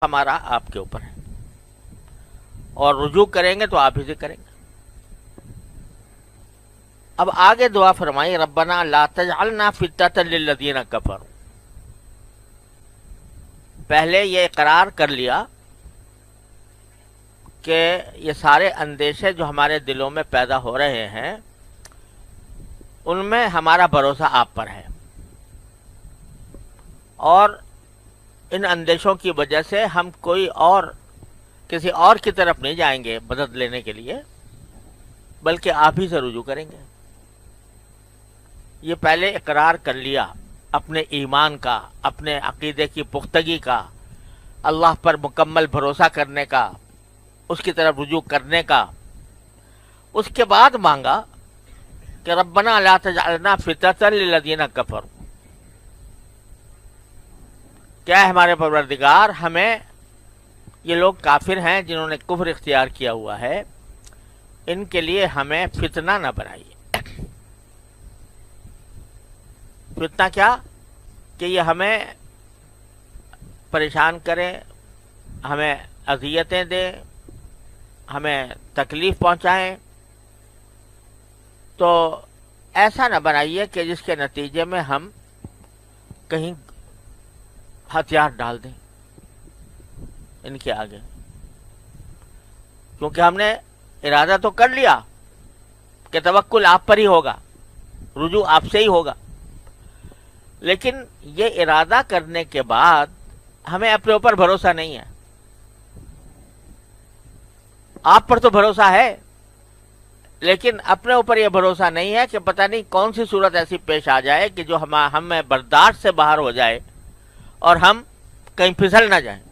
ہمارا آپ کے اوپر ہے، اور رجوع کریں گے تو آپ ہی سے کریں گے۔ اب آگے دعا فرمائی، ربنا لا تجعلنا فتنة للذین کفروا۔ پہلے یہ اقرار کر لیا کہ یہ سارے اندیشے جو ہمارے دلوں میں پیدا ہو رہے ہیں ان میں ہمارا بھروسہ آپ پر ہے، اور ان اندیشوں کی وجہ سے ہم کسی اور کی طرف نہیں جائیں گے مدد لینے کے لیے، بلکہ آپ ہی سے رجوع کریں گے۔ یہ پہلے اقرار کر لیا اپنے ایمان کا، اپنے عقیدے کی پختگی کا، اللہ پر مکمل بھروسہ کرنے کا، اس کی طرف رجوع کرنے کا۔ اس کے بعد مانگا کہ ربنا لا تجعلنا فتنة للذین کفروا، کیا ہے ہمارے پروردگار، ہمیں یہ لوگ کافر ہیں جنہوں نے کفر اختیار کیا ہوا ہے، ان کے لیے ہمیں فتنہ نہ بنائیے۔ فتنہ کیا؟ کہ یہ ہمیں پریشان کریں، ہمیں اذیتیں دیں، ہمیں تکلیف پہنچائیں، تو ایسا نہ بنائیے کہ جس کے نتیجے میں ہم کہیں ہتھیار ڈال دیں ان کے آگے، کیونکہ ہم نے ارادہ تو کر لیا کہ توکل آپ پر ہی ہوگا، رجوع آپ سے ہی ہوگا، لیکن یہ ارادہ کرنے کے بعد ہمیں اپنے اوپر بھروسہ نہیں ہے۔ آپ پر تو بھروسہ ہے، لیکن اپنے اوپر یہ بھروسہ نہیں ہے کہ پتہ نہیں کون سی صورت ایسی پیش آ جائے کہ جو ہمیں برداشت سے باہر ہو جائے اور ہم کہیں پھسل نہ جائیں۔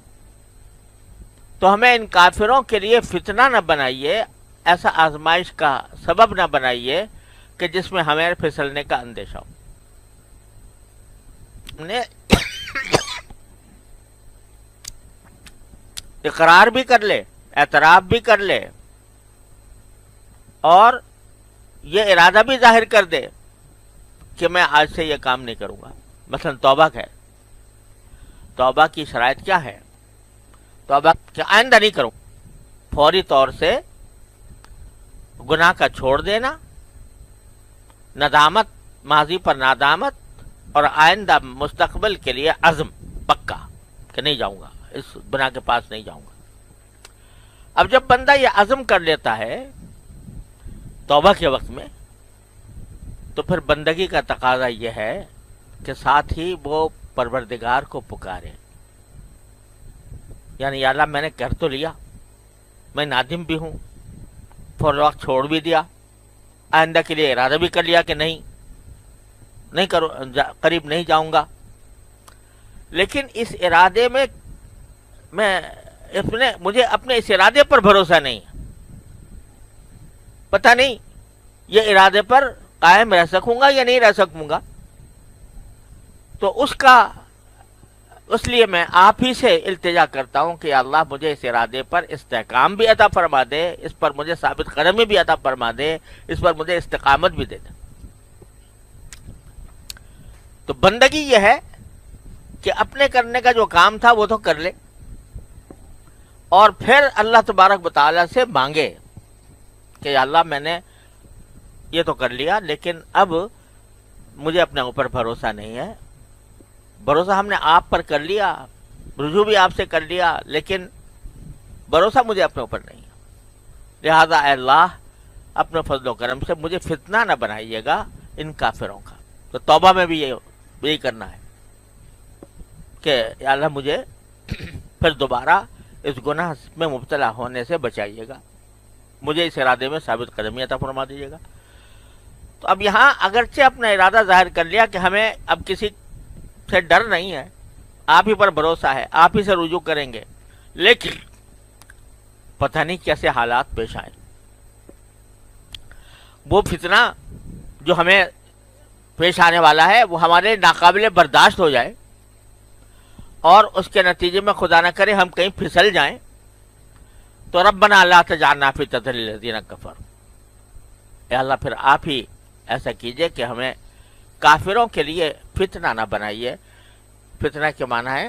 تو ہمیں ان کافروں کے لیے فتنہ نہ بنائیے، ایسا آزمائش کا سبب نہ بنائیے کہ جس میں ہمیں پھسلنے کا اندیشہ ہو۔ ہم نے اقرار بھی کر لے، اعتراف بھی کر لے، اور یہ ارادہ بھی ظاہر کر دے کہ میں آج سے یہ کام نہیں کروں گا۔ مثلا توبہ ہے، توبہ کی شرائط کیا ہے؟ توبہ کہ آئندہ نہیں کروں، فوری طور سے گناہ کا چھوڑ دینا، ندامت، ماضی پر ندامت، اور آئندہ مستقبل کے لیے عزم پکا کہ نہیں جاؤں گا، اس گناہ کے پاس نہیں جاؤں گا۔ اب جب بندہ یہ عزم کر لیتا ہے توبہ کے وقت میں، تو پھر بندگی کا تقاضا یہ ہے کہ ساتھ ہی وہ پروردگار کو پکارے، یعنی یا اللہ میں نے کر تو لیا، میں نادم بھی ہوں، فوری وقت چھوڑ بھی دیا، آئندہ کے لیے ارادہ بھی کر لیا کہ نہیں کرو، قریب نہیں جاؤں گا، لیکن اس ارادے میں مجھے اپنے اس ارادے پر بھروسہ نہیں ہے، پتہ نہیں یہ ارادے پر قائم رہ سکوں گا یا نہیں رہ سکوں گا، تو اس لیے میں آپ ہی سے التجا کرتا ہوں کہ اللہ مجھے اس ارادے پر استحکام بھی عطا فرما دے، اس پر مجھے ثابت قدمی بھی عطا فرما دے، اس پر مجھے استقامت بھی دے دے۔ تو بندگی یہ ہے کہ اپنے کرنے کا جو کام تھا وہ تو کر لے، اور پھر اللہ تبارک و تعالیٰ سے مانگے کہ یا اللہ میں نے یہ تو کر لیا، لیکن اب مجھے اپنے اوپر بھروسہ نہیں ہے، بھروسہ ہم نے آپ پر کر لیا، رجوع بھی آپ سے کر لیا، لیکن بھروسہ مجھے اپنے اوپر نہیں ہے، لہذا اے اللہ اپنے فضل و کرم سے مجھے فتنہ نہ بنائیے گا ان کافروں کا۔ تو توبہ میں بھی یہی کرنا ہے کہ یا اللہ مجھے پھر دوبارہ اس گناہ میں مبتلا ہونے سے بچائیے گا، مجھے اس ارادے میں ثابت قدمی عطا فرما دیجیے گا۔ تو اب یہاں اگرچہ اپنا ارادہ ظاہر کر لیا کہ ہمیں اب کسی سے ڈر نہیں ہے، آپ ہی پر بھروسہ ہے، آپ ہی سے رجوع کریں گے، لیکن پتہ نہیں کیسے حالات پیش آئے، وہ فتنہ جو ہمیں پیش آنے والا ہے وہ ہمارے ناقابل برداشت ہو جائے، اور اس کے نتیجے میں خدا نہ کرے ہم کہیں پھسل جائیں، تو ربنا لا تجعلنا فتنة للذین کفروا، اے اللہ پھر آپ ہی ایسا کیجئے کہ ہمیں کافروں کے لیے فتنہ نہ بنائیے۔ فتنہ کے معنی ہے